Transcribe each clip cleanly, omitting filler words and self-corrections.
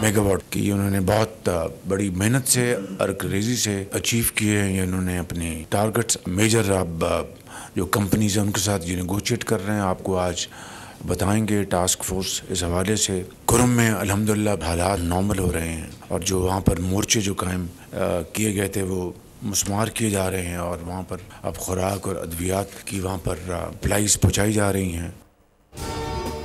Megawatt की उन्होंने बहुत बड़ी मेहनत से और क्रेजी से अचीव किए हैं। इन्होंने अपने टारगेट्स मेजर अब जो कंपनीज हैं उनके साथ ये नेगोशिएट कर रहे हैं। आपको आज बताएंगे टास्क फोर्स इस हवाले से। कुरम में अल्हम्दुलिल्लाह हालात नॉर्मल हो रहे हैं और जो वहाँ पर मोर्चे जो कायम किए गए थे वो मुस्मार किए जा रहे हैं और वहाँ पर अब खुराक और अद्वियात की वहाँ पर अप्लाईज पहुँचाई जा रही हैं।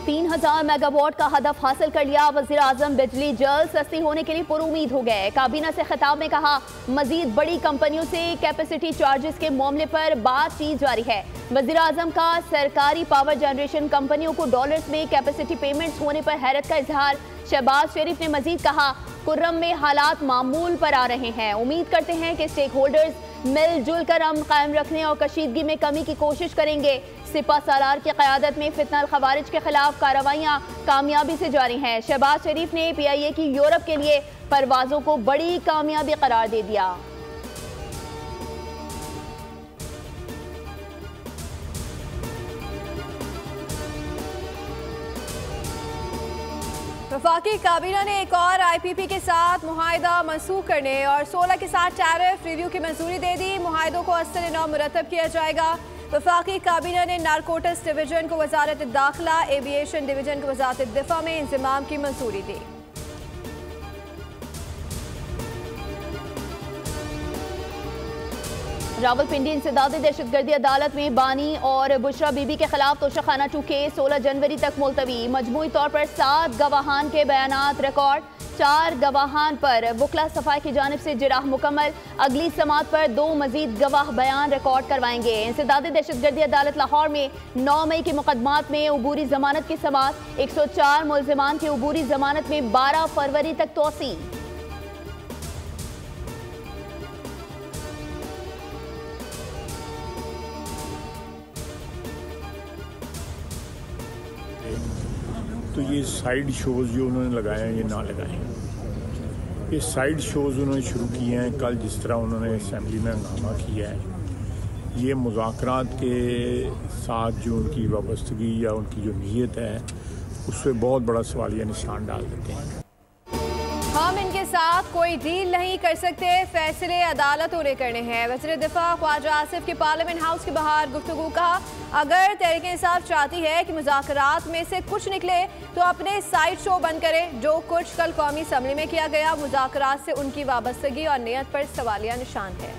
3000 मेगावाट का हदफ हासिल कर लिया। वज़ीर आज़म बिजली जल्द सस्ती होने के लिए पुरुमीद हो गए। काबीना से खिताब में कहा मजीद बड़ी कंपनियों से कैपेसिटी चार्जेस के मामले पर बातचीत जारी है। वज़ीर आज़म का सरकारी पावर जनरेशन कंपनियों को डॉलर्स में कैपेसिटी पेमेंट्स होने पर हैरत का इजहार। शहबाज शरीफ ने मजीद कहा कुर्रम में हालात मामूल पर आ रहे हैं। उम्मीद करते हैं कि स्टेक होल्डर्स मिलजुल कर अमन कायम रखने और कशीदगी में कमी की कोशिश करेंगे। सिपा सालार की क़यादत में फितनल खवारिज के खिलाफ कार्रवाइयाँ कामयाबी से जारी हैं। शहबाज शरीफ ने PIA की यूरोप के लिए परवाजों को बड़ी कामयाबी करार दे दिया। वफाकी काबीना ने एक और IPP के साथ मुआहिदा मनसूख करने और 16 के साथ टैरिफ रिव्यू की मंजूरी दे दी। मुआहिदों को असर-ए-नौ मुरतब किया जाएगा। वफाकी काबीना ने नारकोटिक्स डिवीजन को वजारत दाखिला, एविएशन डिवीजन को वजारत दिफा में इंजमाम की मंजूरी दी। रावलपिंडी इंसदाद दहशतगर्दी अदालत में बानी और बुशरा बीबी के खिलाफ तोशाखाना 2 केस 16 जनवरी तक मुलतवी। मजमूई तौर पर 7 गवाहान के बयानात रिकॉर्ड। 4 गवाहान पर वकला सफाई की जानिब से जिराह मुकम्मल। अगली समात पर 2 मजीद गवाह बयान रिकॉर्ड करवाएंगे। इंसदाद दहशतगर्दी अदालत लाहौर में 9 मई के मुकदमात में अबूरी जमानत की समात। 104 मुलजिमान की अबूरी जमानत में 12 फरवरी तक तोसी। तो ये साइड शोज़ जो उन्होंने लगाए हैं ये ना लगाएं। ये साइड शोज़ उन्होंने शुरू किए हैं। कल जिस तरह उन्होंने असेंबली में हंगामा किया है, ये मुज़ाकरात के साथ जो उनकी वाबस्तगी या उनकी जो नीयत है उस पर बहुत बड़ा सवालिया निशान डाल देते हैं। हम इनके साथ कोई डील नहीं कर सकते, फैसले अदालतों ने करने हैं। वज़ीर दिफा ख्वाजा आसिफ की पार्लियामेंट हाउस के बाहर गुफ्तगू। कहा अगर तहरीक इंसाफ चाहती है कि मुज़ाकरात में से कुछ निकले तो अपने साइड शो बंद करें। जो कुछ कल कौमी असम्बली में किया गया मुज़ाकरात से उनकी वाबस्तगी और नियत पर सवालिया निशान है।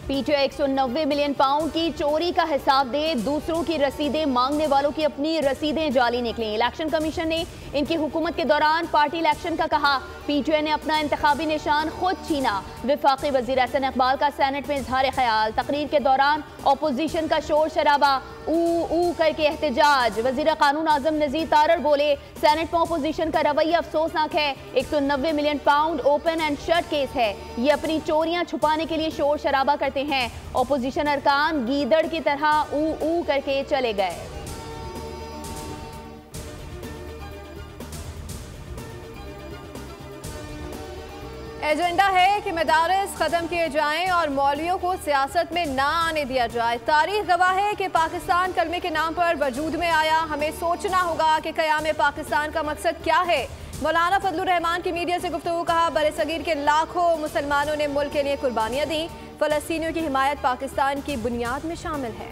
PTI 190 मिलियन पाउंड की चोरी का हिसाब दे, दूसरों की रसीदें मांगने वालों की अपनी रसीदें जाली निकली। इलेक्शन कमीशन ने इनकी हुकूमत के दौरान पार्टी इलेक्शन का कहा। PTI ने अपना इंतखाबी निशान खुद छीना। वफाकी वजीर एहसन इकबाल का सेनेट में इजहार ख्याल। तकरीर के दौरान अपोजिशन का शोर शराबा, ऊ करके एहतजाज। वजीर कानून आजम नजीर तारड़ बोले सेनेट में अपोजिशन का रवैया अफसोसनाक है। 190 million pound open and shut case है। ये अपनी चोरियां छुपाने के लिए शोर शराबा करते हैं। अपोजिशन अरकान गीदड़ की तरह ऊ करके चले गए। एजेंडा है कि मदारिस खत्म किए जाएं और मौलवियों को सियासत में ना आने दिया जाए। तारीख गवाह है कि पाकिस्तान कलमे के नाम पर वजूद में आया। हमें सोचना होगा कि क़याम पाकिस्तान का मकसद क्या है। मौलाना फजलुर रहमान की मीडिया से गुफ्तगू। कहा बरसगीर के लाखों मुसलमानों ने मुल्क के लिए कुर्बानियां दी। फ़लस्तीनियों की हिमायत पाकिस्तान की बुनियाद में शामिल है।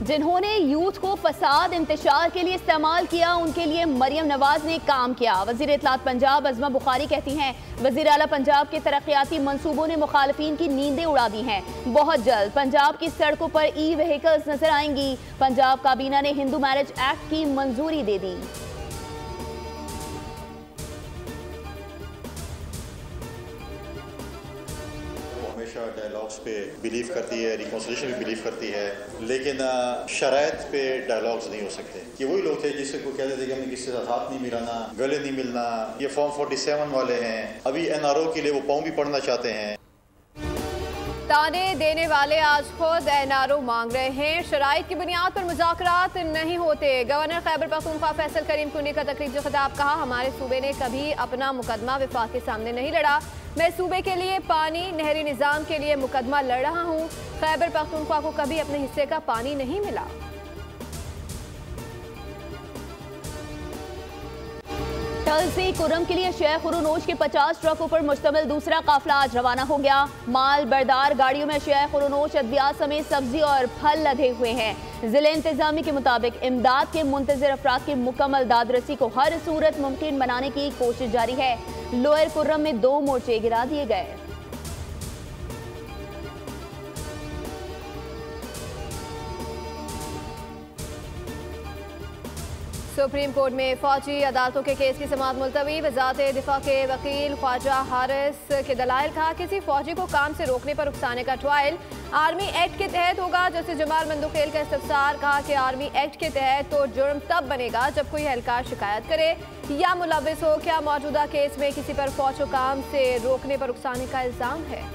जिन्होंने यूथ को फसाद इंतशार के लिए इस्तेमाल किया उनके लिए मरियम नवाज ने काम किया। वज़ीर इत्तलात पंजाब अज़मा बुखारी कहती हैं वज़ीर आला पंजाब के तरक्याती मंसूबों ने मुखालिफिन की नींदें उड़ा दी हैं। बहुत जल्द पंजाब की सड़कों पर ई-व्हीकल्स नजर आएंगी। पंजाब काबीना ने हिंदू मैरिज एक्ट की मंजूरी दे दी। डायलॉग्स पे बिलीव करती है, रिकॉन्सिलिएशन पे बिलीव करती है, लेकिन शराइत पे डायलॉग्स नहीं हो सकते। ये वही लोग थे जिससे कोई कहते थे कि हमें किसी से हाथ नहीं मिलाना, गले नहीं मिलना। ये फॉर्म 47 वाले हैं। अभी NRO के लिए वो पाँव भी पढ़ना चाहते हैं। ताने देने वाले आज खुद एनआरओ मांग रहे हैं। शराइत की बुनियाद पर मुज़ाकरात नहीं होते। गवर्नर खैबर पख्तूनख्वा फैसल करीम कुन्नी का तकरीब जो खिताब, कहा हमारे सूबे ने कभी अपना मुकदमा विफाक के सामने नहीं लड़ा। मैं सूबे के लिए पानी नहरी निज़ाम के लिए मुकदमा लड़ रहा हूँ। खैबर पख्तूनख्वा को कभी अपने हिस्से का पानी नहीं मिला। टल से कुर्रम के लिए शेख उरूनोश के 50 ट्रकों पर मुश्तमिल दूसरा काफिला आज रवाना हो गया। माल बरदार गाड़ियों में शेख उरूनोश अद्वियात समेत सब्जी और फल लदे हुए हैं। जिले इंतजामी के मुताबिक इमदाद के मुंतज़िर अफराद की मुकम्मल दादरसी को हर सूरत मुमकिन बनाने की कोशिश जारी है। लोअर कुर्रम में 2 मोर्चे गिरा दिए गए। सुप्रीम कोर्ट में फौजी अदालतों के केस की समाअत मुलतवी। वज़ारत दिफा के वकील ख्वाजा हारिस के दलाइल, कहा किसी फौजी को काम से रोकने पर उकसाने का ट्रायल आर्मी एक्ट के तहत होगा। जस्टिस जमाल मंदुखेल का इस्तफसार, कहा कि आर्मी एक्ट के तहत तो जुर्म तब बनेगा जब कोई एहलकार शिकायत करे या मुलविस हो। क्या मौजूदा केस में किसी पर फौज को काम से रोकने पर उकसाने का इल्जाम है?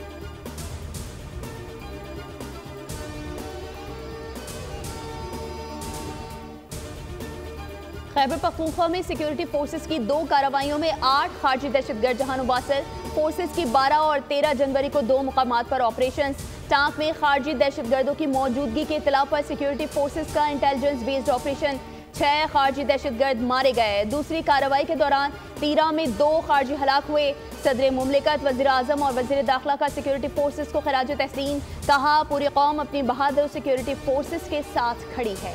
खैबर पख्तूनख्वा में सिक्योरिटी फोर्सेस की 2 कार्रवाइयों में 8 खारजी दहशतगर्द जहां मुबासल। फोर्सेस की 12 और 13 जनवरी को 2 मुकामात पर ऑपरेशन। टांक में खारजी दहशतगर्दों की मौजूदगी के इत्तला पर सिक्योरिटी फोर्सेस का इंटेलिजेंस बेस्ड ऑपरेशन। 6 खारजी दहशतगर्द मारे गए। दूसरी कार्रवाई के दौरान 13 में 2 खारजी हलाक हुए। सदर मुमलिकत, वज़ीर आज़म और वज़ीर दाखिला का सिक्योरिटी फोर्सेस को खराज तहसीन, कहा पूरी कौम अपनी बहादुर सिक्योरिटी फोर्सेस के साथ खड़ी है।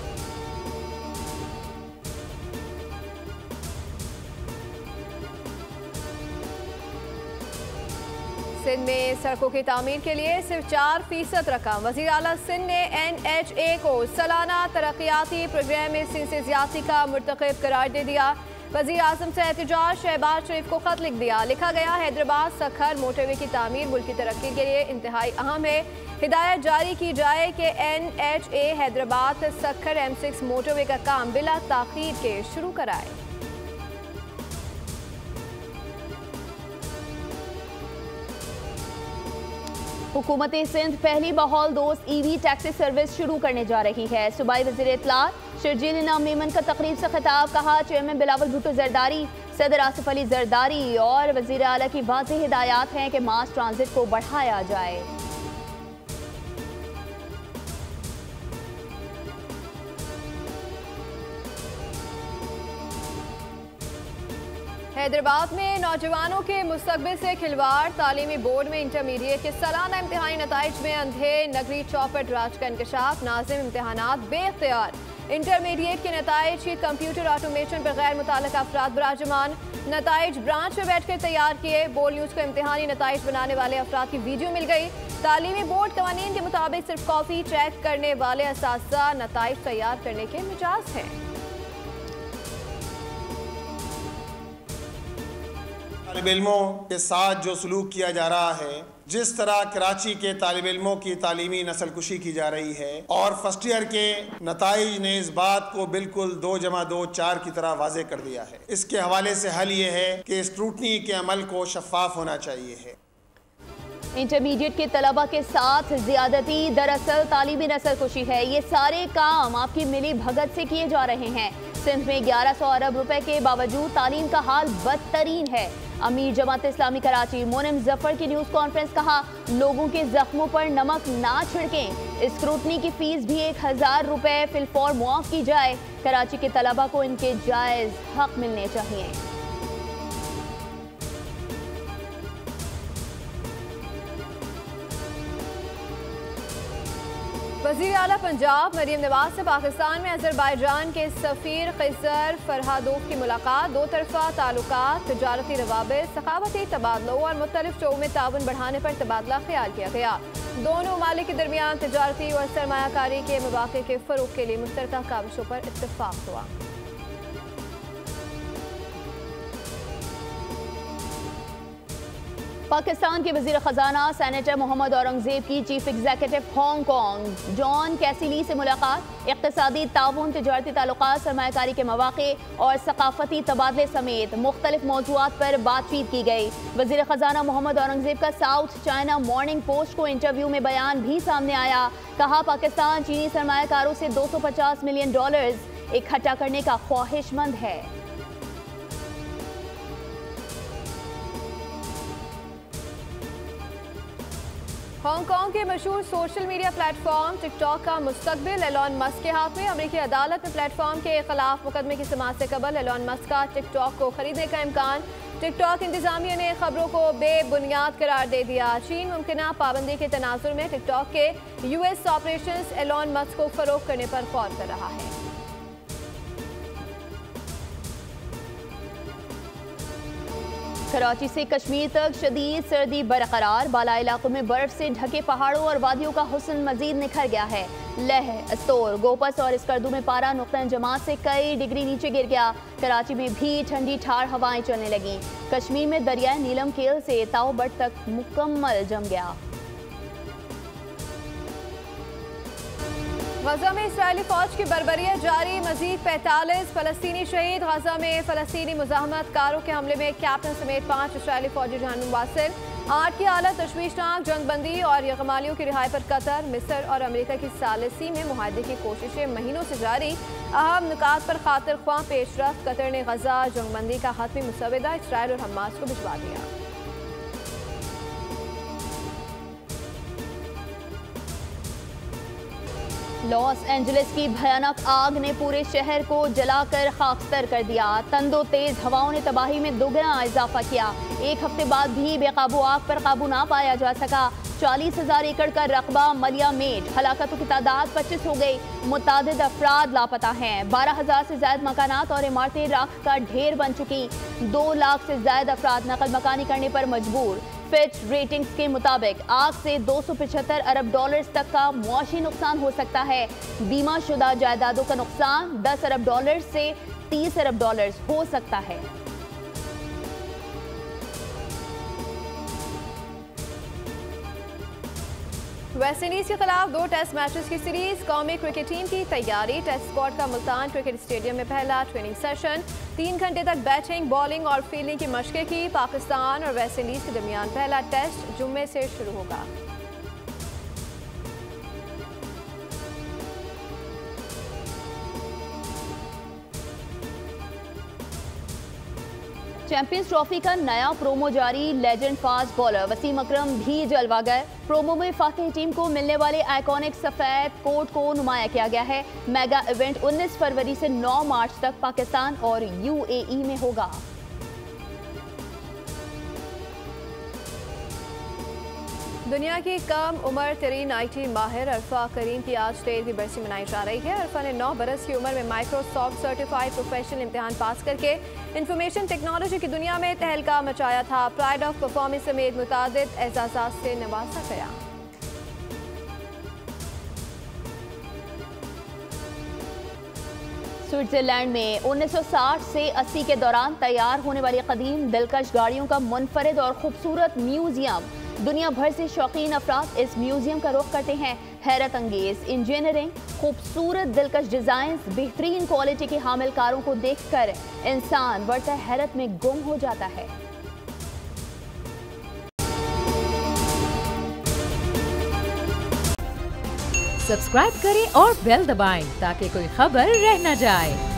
सिंध में सड़कों की तामीर के लिए सिर्फ 4% रकम। वज़ीर आला सिंध ने NHA को सालाना तरक्याती प्रोग्राम में सिंध से ज़्यादती का मुर्तकिब करार दे दिया। वज़ीर आज़म से एहतजाज शहबाज शरीफ को खत लिख दिया। लिखा गया हैदराबाद सखर मोटरवे की तामीर मुल्क की तरक्की के लिए इंतहाई अहम है। हिदायत जारी की जाए कि NHA Hyderabad Sukkur M6 motorway का काम बिला ताख़ीर के शुरू कराए। हुकूमत सिंध पहली बहौल दोस्त EV टैक्सी सर्विस शुरू करने जा रही है। सूबाई वज़ीर इत्तलात शर्जील इनाम मेमन का तकरीब से खिताब, कहा चेयरमैन बिलावल भुट्टो जरदारी, सदर आसिफ अली जरदारी और वज़ीर आला की वाज़ेह हिदायत हैं कि मास ट्रांजिट को बढ़ाया जाए। हैदराबाद में नौजवानों के मुस्तकबिल से खिलवाड़। तालीमी बोर्ड में इंटरमीडिएट के सालाना इम्तिहानी नताइज में अंधे नगरी चौपट राज का इंकशाफ। नाज़िम इम्तिहानात बेख्तियार। इंटरमीडिएट के नताइज की कंप्यूटर ऑटोमेशन पर गैर मुताल्लिक़ अफराद बराजमान। नताइज ब्रांच में बैठकर तैयार किए। बोल न्यूज़ को इम्तिहानी नताइज बनाने वाले अफराद की वीडियो मिल गई। तालीमी बोर्ड कवानीन के मुताबिक सिर्फ कॉपी चेक करने वाले असातिज़ा नताइज तैयार करने के मिजाज हैं। तालिब इल्मों के साथ जो सलूक किया जा रहा है, जिस तरह कराची के तालिब इल्मों की तालीमी नस्लकुशी की जा रही है और फर्स्ट ईयर के नताइज ने इस बात को बिल्कुल 2+2 4 की तरह वाज़े कर दिया है। इसके हवाले से हल ये है कि स्क्रूटनी के अमल को शफाफ होना चाहिए है। इंटरमीडिएट के तलबा के साथ ज्यादती दरअसल तालीमी नस्लकुशी है। ये सारे काम आपकी मिली भगत से किए जा रहे हैं। सिंध में 1100 अरब रुपए के बावजूद तालीम का हाल बदतरीन है। अमीर जमात इस्लामी कराची मोनिम जफर की न्यूज़ कॉन्फ्रेंस, कहा लोगों के जख्मों पर नमक ना छिड़कें। स्क्रूटनी की फीस भी 1000 रुपए फिलफौर मुआफ की जाए। कराची के तलबा को इनके जायज़ हक मिलने चाहिए। वज़ीर आला पंजाब मरीम नवाज से पाकिस्तान में अज़रबैजान के सफ़ीर खिज़र फरहादोव की मुलाकात। 2 तरफ़ा ताल्लुकात, तजारती रवाबित, सखावती तबादलों और मुख्तलिफ शोबों में ताउन बढ़ाने पर तबादला ख्याल किया गया। दोनों ममालिक के दरमियान तजारती और सरमायाकारी के मौक़े के फ़रोग़ के लिए मुश्तरका काविशों पर इत्तफ़ाक़ हुआ। पाकिस्तान के वज़ीर ख़जाना सेनेटर मोहम्मद औरंगज़ेब की चीफ एग्जीक्यूटिव हांगकांग जॉन कैसिली से मुलाकात। इक़्तिसादी ताउन, तिजारती ताल्लुकात, सरमायाकारी के मौक़े और सकाफ़ती तबादले समेत मुख्तलिफ मौज़ूआत पर बातचीत की गई। वज़ीर ख़जाना मोहम्मद औरंगज़ेब का साउथ चाइना मॉर्निंग पोस्ट को इंटरव्यू में बयान भी सामने आया। कहा, पाकिस्तान चीनी सरमायाकारों से $250 मिलियन इकट्ठा करने का ख्वाहिशमंद है। हांगकांग के मशहूर सोशल मीडिया प्लेटफॉर्म टिकटॉक का मुस्तकबिल एलॉन मस्क के हाथ में। अमेरिकी अदालत में प्लेटफॉर्म के खिलाफ मुकदमे की समाअत से कबल एलॉन मस्क का टिकटॉक को खरीदने का इम्कान। टिकटॉक इंतजामिया ने खबरों को बेबुनियाद करार दे दिया। चीन मुमकिना पाबंदी के तनाजुर में टिकटॉक के यूएस ऑपरेशंस एलॉन मस्क को फरोख्त करने पर गौर कर रहा है। कराची से कश्मीर तक शदीद सर्दी बरकरार। बाला इलाकों में बर्फ से ढके पहाड़ों और वादियों का हुस्न मजीद निखर गया है। लेह, अस्तोर, गोपस और स्कर्दू में पारा नुक्ता जमात से कई डिग्री नीचे गिर गया। कराची में भी ठंडी ठार हवाएं चलने लगीं। कश्मीर में दरियाए नीलम केल से ताओबट तक मुकम्मल जम गया। गजा में इस्राएली फौज की बर्बरियत जारी। मजीद 45 फलस्तीनी शहीद। गजा में फलस्तीनी मुजाहमत कारों के हमले में कैप्टन समेत 5 इस्राएली फौजी जहन्नुम वासिल। 8 की हालत तशवीशनाक। जंगबंदी और यगमालियों की रिहाई पर कतर, मिस्र और अमेरिका की सालिसी में मुआहदे की कोशिशें महीनों से जारी। अहम नुकात पर खातिर ख्वाह पेशरफ्त। कतर ने गजा जंगबंदी का हतमी मुसवदा इस्राएल और हमास को भिजवा दिया। लॉस एंजलिस की भयानक आग ने पूरे शहर को जलाकर खाकस्तर कर दिया। तंदो तेज हवाओं ने तबाही में दोगुना इजाफा किया। एक हफ्ते बाद भी बेकाबू आग पर काबू ना पाया जा सका। 40,000 एकड़ का रकबा मलिया मेट। हलाकतों की तादाद 25 हो गई। मुतादिद अफराद लापता हैं। 12,000 से ज्यादा मकानात और इमारतें राख का ढेर बन चुकी। 2 लाख से ज्यादा अफराद नकल मकानी करने पर मजबूर। फिच रेटिंग्स के मुताबिक आग से $275 अरब तक का मुआशी नुकसान हो सकता है। बीमा शुदा जायदादों का नुकसान $10 अरब से $30 अरब हो सकता है। वेस्ट इंडीज के खिलाफ 2 टेस्ट मैचेस की सीरीज। कौमी क्रिकेट टीम की तैयारी। टेस्ट स्क्वाड का मुल्तान क्रिकेट स्टेडियम में पहला ट्रेनिंग सेशन। 3 घंटे तक बैटिंग, बॉलिंग और फील्डिंग की मशकें की। पाकिस्तान और वेस्ट इंडीज के दरमियान पहला टेस्ट जुम्मे से शुरू होगा। चैंपियंस ट्रॉफी का नया प्रोमो जारी। लेजेंड फास्ट बॉलर वसीम अकरम भी जलवागर। प्रोमो में फातिह टीम को मिलने वाले आइकॉनिक सफेद कोट को नुमाया किया गया है। मेगा इवेंट 19 फरवरी से 9 मार्च तक पाकिस्तान और UAE में होगा। दुनिया की कम उम्र तरीन IT माहिर अरफा करीम की आज 13वीं बरसी मनाई जा रही है। अरफा ने 9 बरस की उम्र में माइक्रोसॉफ्ट सर्टिफाइड प्रोफेशनल इम्तिहान पास करके इंफॉर्मेशन टेक्नोलॉजी की दुनिया में तहलका मचाया था। प्राइड ऑफ परफॉर्मेंस समेत मुतादिद एजाज़ात से नवाजा गया। स्विट्जरलैंड में 1960 से 80 के दौरान तैयार होने वाली कदीम दिलकश गाड़ियों का मुनफरिद और खूबसूरत म्यूजियम। दुनिया भर से शौकीन अफराद इस म्यूजियम का रुख करते हैं। हैरत अंगेज इंजीनियरिंग, खूबसूरत दिलकश डिजाइन, बेहतरीन क्वालिटी के हामिल कारों को देखकर इंसान बढ़ता हैरत में गुम हो जाता है। सब्सक्राइब करें और बेल दबाएं ताकि कोई खबर रह न जाए।